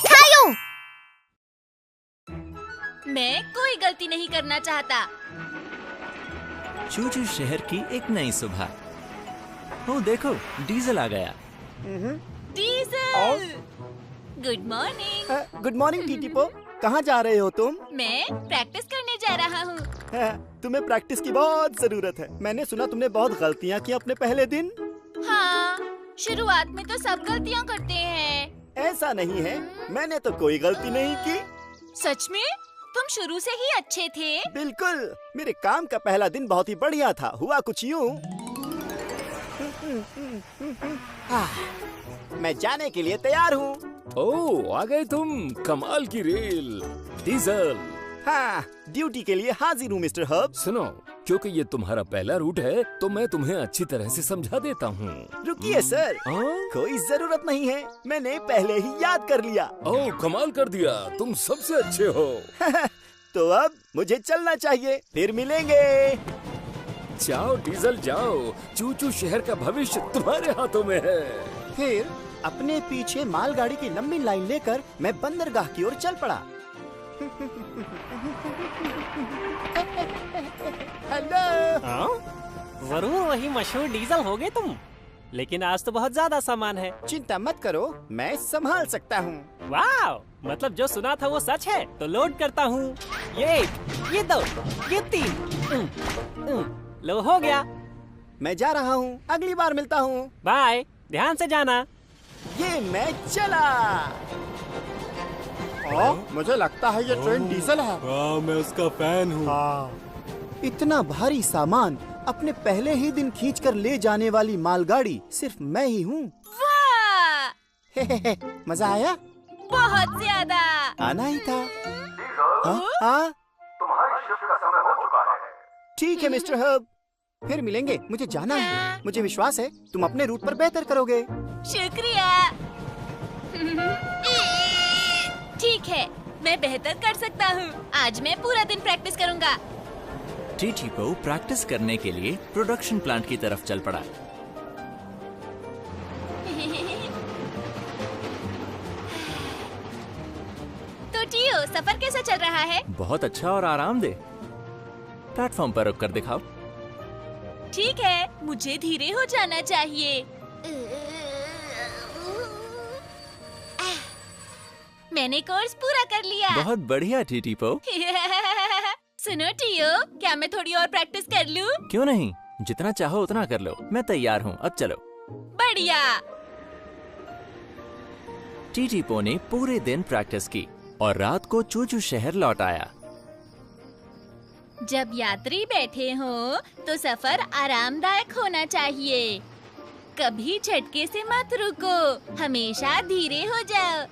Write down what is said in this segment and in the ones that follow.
खायो। मैं कोई गलती नहीं करना चाहता। चूचू शहर की एक नई सुबह। ओ देखो, डीजल आ गया। Diesel, good morning. Good morning टीटीपो। कहाँ जा रहे हो तुम? मैं प्रैक्टिस करने जा रहा हूँ। तुम्हें प्रैक्टिस की बहुत जरूरत है। मैंने सुना तुमने बहुत गलतियाँ की अपने पहले दिन। हाँ, शुरुआत में तो सब गलतियाँ करते हैं। ऐसा नहीं है, मैंने तो कोई गलती नहीं की। सच में? तुम शुरू से ही अच्छे थे। बिल्कुल, मेरे काम का पहला दिन बहुत ही बढ़िया था। हुआ कुछ यूँ। मैं जाने के लिए तैयार हूँ। ओह, आ गए तुम। कमाल की रेल। डीजल। हाँ, ड्यूटी के लिए हाजिर हूँ मिस्टर हब। सुनो, क्योंकि ये तुम्हारा पहला रूट है तो मैं तुम्हें अच्छी तरह से समझा देता हूँ। रुकिए सर, कोई जरूरत नहीं है, मैंने पहले ही याद कर लिया। ओह, कमाल कर दिया, तुम सबसे अच्छे हो। तो अब मुझे चलना चाहिए, फिर मिलेंगे। जाओ डीजल जाओ, चूचू शहर का भविष्य तुम्हारे हाथों में है। फिर अपने पीछे मालगाड़ी की लंबी लाइन लेकर मैं बंदरगाह की ओर चल पड़ा। हेलो। जरूर वही मशहूर डीजल होगे तुम, लेकिन आज तो बहुत ज्यादा सामान है। चिंता मत करो, मैं संभाल सकता हूँ। वाह, मतलब जो सुना था वो सच है। तो लोड करता हूँ। ये 2, ये 3। लो, हो गया। मैं जा रहा हूँ, अगली बार मिलता हूँ। बाय, ध्यान से जाना। ये मैं चला। मुझे लगता है ये ट्रेन डीजल है। मैं उसका फैन हूँ। इतना भारी सामान अपने पहले ही दिन खींचकर ले जाने वाली मालगाड़ी सिर्फ मैं ही हूँ। वाह! मजा आया? बहुत ज्यादा। आना ही था। हाँ? तुम्हारी शिफ्ट का समय हो चुका है। ठीक है मिस्टर हब, फिर मिलेंगे। मुझे जाना है। मुझे विश्वास है तुम अपने रूट पर बेहतर करोगे। शुक्रिया। ठीक है, मैं बेहतर कर सकता हूँ। आज मैं पूरा दिन प्रैक्टिस करूँगा। टीटीपो प्रैक्टिस करने के लिए प्रोडक्शन प्लांट की तरफ चल पड़ा। तो टियो, सफर कैसा चल रहा है? बहुत अच्छा और आरामदेह। प्लेटफॉर्म पर रुककर दिखाओ। ठीक है, मुझे धीरे हो जाना चाहिए। मैंने कोर्स पूरा कर लिया। बहुत बढ़िया टीटीपो। सुनो टियो, क्या मैं थोड़ी और प्रैक्टिस कर लूं? क्यों नहीं, जितना चाहो उतना कर लो। मैं तैयार हूँ, अब चलो। बढ़िया। टीटीपो ने पूरे दिन प्रैक्टिस की और रात को चूचू शहर लौट आया। जब यात्री बैठे हो तो सफर आरामदायक होना चाहिए। कभी झटके से मत रुको, हमेशा धीरे हो जाओ।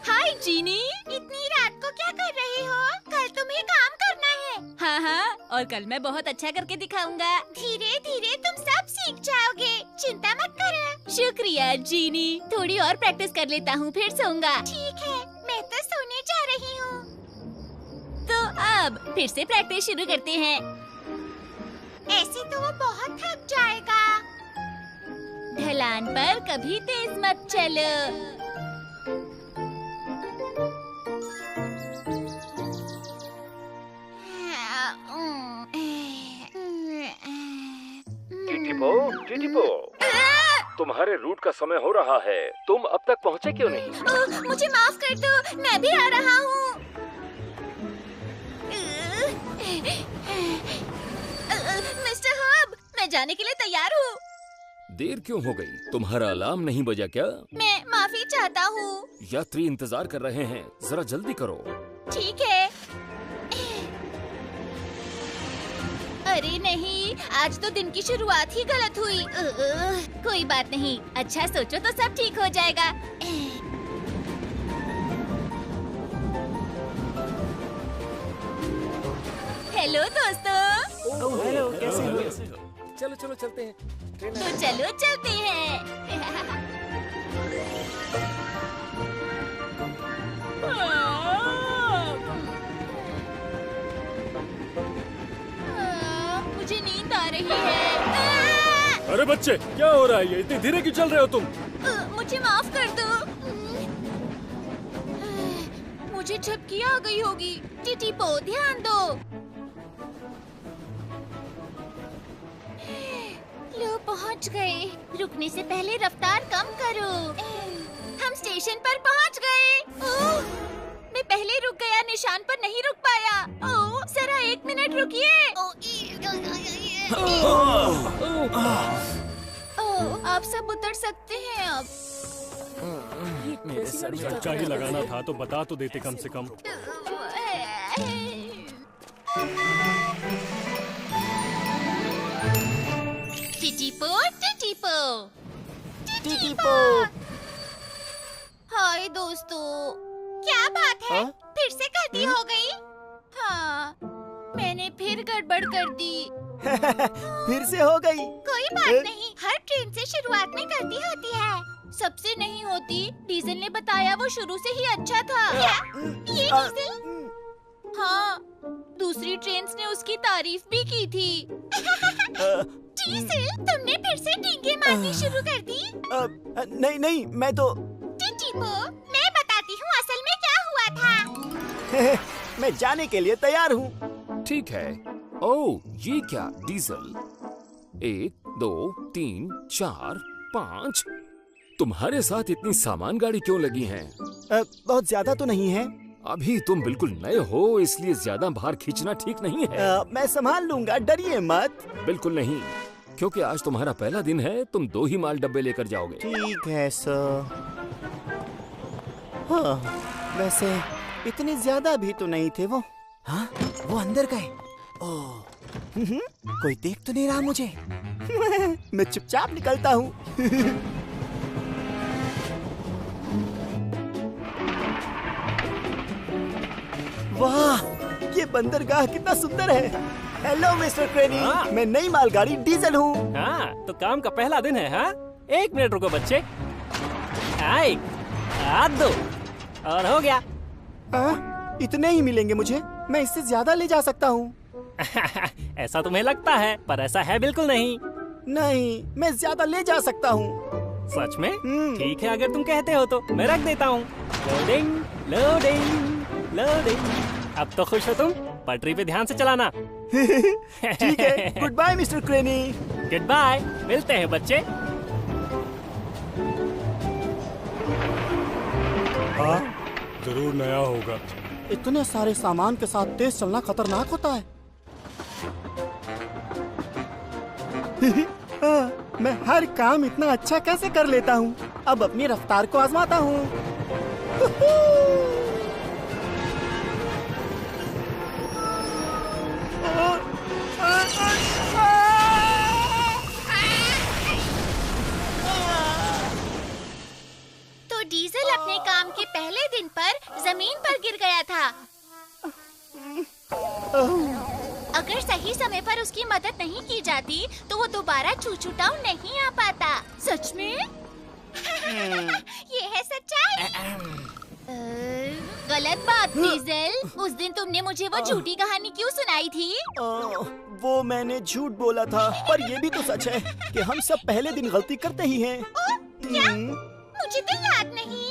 हाय जीनी, इतनी रात को क्या कर रहे हो? कल तुम्हें काम करना है। हाँ, और कल मैं बहुत अच्छा करके दिखाऊंगा। धीरे धीरे तुम सब सीख जाओगे, चिंता मत करो। शुक्रिया जीनी, थोड़ी और प्रैक्टिस कर लेता हूँ, फिर सोऊंगा। ठीक है, मैं तो सोने जा रही हूँ। तो अब फिर से प्रैक्टिस शुरू करते हैं। ऐसे तो वो बहुत थक जाएगा। ढलान पर कभी तेज मत चलो। टीटीपो, तुम्हारे रूट का समय हो रहा है। तुम अब तक पहुँचे क्यों नहीं? मुझे माफ कर दो, मैं भी आ रहा हूँ। मिस्टर हब, मैं जाने के लिए तैयार हूँ। देर क्यों हो गई? तुम्हारा अलार्म नहीं बजा क्या? मैं माफी चाहता हूँ। यात्री इंतजार कर रहे हैं, जरा जल्दी करो। ठीक है। अरे नहीं, आज तो दिन की शुरुआत ही गलत हुई। कोई बात नहीं, अच्छा सोचो तो सब ठीक हो जाएगा। हेलो दोस्तों। हेलो, कैसे हो? चलो चलो चलते हैं। तो चलो चलते हैं। मुझे नींद आ रही है। अरे बच्चे, क्या हो रहा है? ये इतनी धीरे क्यों चल रहे हो तुम? मुझे माफ कर दो। मुझे झपकी आ गई होगी। टिटिपो, ध्यान दो। लो, पहुंच गए। रुकने से पहले रफ्तार कम करो। हम स्टेशन पर पहुंच गए। ओह, मैं पहले रुक गया, निशान पर नहीं रुक पाया। ओह, जरा 1 मिनट रुकिए। ओह, आप सब उतर सकते हैं अब। मेरे सर में अच्छा ही लगाना था तो बता तो देते कम से कम। टिटिपो, टिटिपो, टिटिपो। हाय दोस्तों, क्या बात है? हाँ? फिर से गलती हो गई? हाँ, मैंने फिर गड़बड़ कर दी। फिर से हो गई। कोई बात नहीं, हर ट्रेन से शुरुआत में गलती होती है। सबसे नहीं होती। डीजल ने बताया वो शुरू से ही अच्छा था। क्या? ये डीजल? हाँ, दूसरी ट्रेन ने उसकी तारीफ भी की थी। डीजल, तुमने फिर से डींगे मारनी शुरू कर दी? नहीं नहीं, मैं तो टिटिपो, मैं बताती हूँ असल में क्या हुआ था। मैं जाने के लिए तैयार हूँ। ठीक है। ओह, ये क्या? डीजल 1 2 3 4 5। तुम्हारे साथ इतनी सामान गाड़ी क्यों लगी हैं? बहुत ज्यादा तो नहीं है। अभी तुम बिल्कुल नए हो, इसलिए ज्यादा भार खींचना ठीक नहीं है। मैं संभाल लूंगा, डरिए मत। बिल्कुल नहीं, क्योंकि आज तुम्हारा पहला दिन है। तुम 2 ही माल डब्बे लेकर जाओगे। ठीक है सर। हाँ, वैसे इतने ज्यादा भी तो नहीं थे वो। हाँ, वो अंदर गए। ओह, कोई देख तो नहीं रहा मुझे। मैं चुपचाप निकलता हूँ। वाह, ये बंदरगाह कितना सुंदर है। हेलो मिस्टर क्रेनी, हाँ। मैं नई मालगाड़ी डीजल हूँ। हाँ, तो काम का पहला दिन है। हाँ, 1 मिनट रुको बच्चे। एक, हाथ दो, और हो गया। हाँ, इतने ही मिलेंगे मुझे? मैं इससे ज्यादा ले जा सकता हूँ। ऐसा तुम्हें लगता है, पर ऐसा है बिल्कुल नहीं। नहीं, मैं ज्यादा ले जा सकता हूँ। सच में? ठीक है, अगर तुम कहते हो तो मैं रख देता हूँ। Loading, loading, loading. अब तो खुश हो तुम? पटरी पे ध्यान से चलाना। ठीक है, good bye mister Craney. Good bye, मिलते हैं बच्चे। हाँ, जरूर नया होगा। इतने सारे सामान के साथ तेज चलना खतरनाक होता है। हाँ, मैं हर काम इतना अच्छा कैसे कर लेता हूँ? अब अपनी रफ्तार को आजमाता हूँ। तो डीजल अपने काम के पहले दिन पर जमीन पर गिर गया था। अगर सही समय पर उसकी मदद नहीं की जाती तो वो दोबारा चूचू टाउन नहीं आ पाता। सच में? ये है सच्चाई। गलत बात डीजल। उस दिन तुमने मुझे वो झूठी कहानी क्यों सुनाई थी? वो मैंने झूठ बोला था, पर ये भी तो सच है कि हम सब पहले दिन गलती करते ही हैं। क्या? मुझे तो याद नहीं।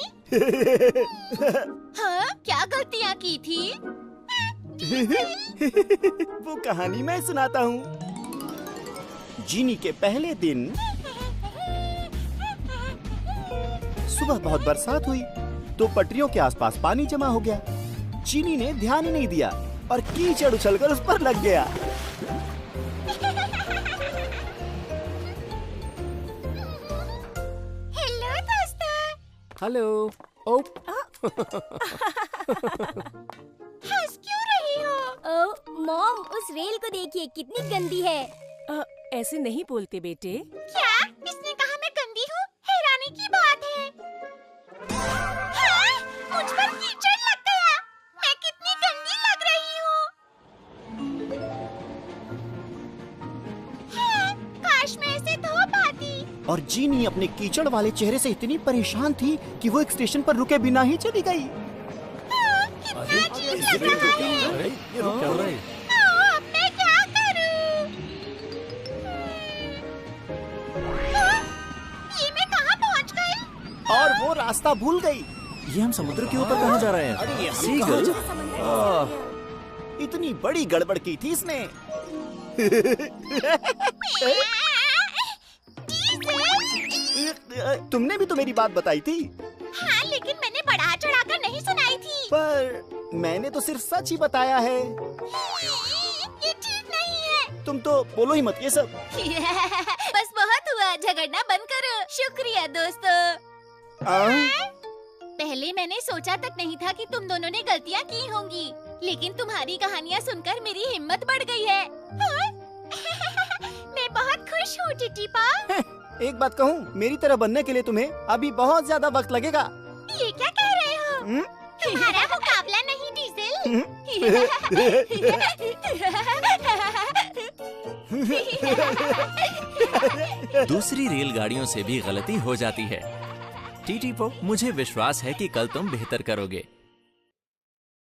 हाँ, क्या गलतियाँ की थी? वो कहानी मैं सुनाता हूँ। जीनी के पहले दिन सुबह बहुत बरसात हुई तो पटरियों के आसपास पानी जमा हो गया। जीनी ने ध्यान ही नहीं दिया और कीचड़ उछलकर उस पर लग गया। हेलो दोस्तों। हेलो। ओ, हंस क्यों रही हो? मॉम, उस रेल को देखिए कितनी गंदी है। ऐसे नहीं बोलते बेटे। क्या? इसने कहा मैं गंदी हूँ? हैरानी की बात है। हाँ, मुझ पर कीचड़ लग गया। मैं कितनी गंदी लग रही हूँ। हाँ, काश मैं इसे धो पाती। और जीनी अपने कीचड़ वाले चेहरे से इतनी परेशान थी कि वो एक स्टेशन पर रुके बिना ही चली गई। हाँ, कितना अजीब लग रहा है। क्या हो रहा है? अब मैं क्या करूँ? वो रास्ता भूल गई। ये हम समुद्र के ऊपर कहाँ जा रहे हैं? अरे ये हम सीगल? कहाँ इतनी बड़ी गड़बड़ की थी इसने। तुमने भी तो मेरी बात बताई थी। हाँ, लेकिन मैंने बढ़ा चढ़ाकर नहीं सुनाई थी। पर मैंने तो सिर्फ सच ही बताया है। ये ठीक नहीं है। तुम तो बोलो ही मत ये सब। बस बहुत हुआ, झगड़ना बंद करो। शुक्रिया दोस्तों। पहले मैंने सोचा तक नहीं था कि तुम दोनों ने गलतियाँ की होंगी, लेकिन तुम्हारी कहानियाँ सुनकर मेरी हिम्मत बढ़ गई है। हाँ? मैं बहुत खुश हूँ टिटीपा। एक बात कहूँ, मेरी तरह बनने के लिए तुम्हें अभी बहुत ज्यादा वक्त लगेगा। ये क्या कह रहे हो? तुम्हारा मुकाबला नहीं डीजल। दूसरी रेलगाड़ियों से भी गलती हो जाती है। टीटी पो, मुझे विश्वास है कि कल तुम बेहतर करोगे।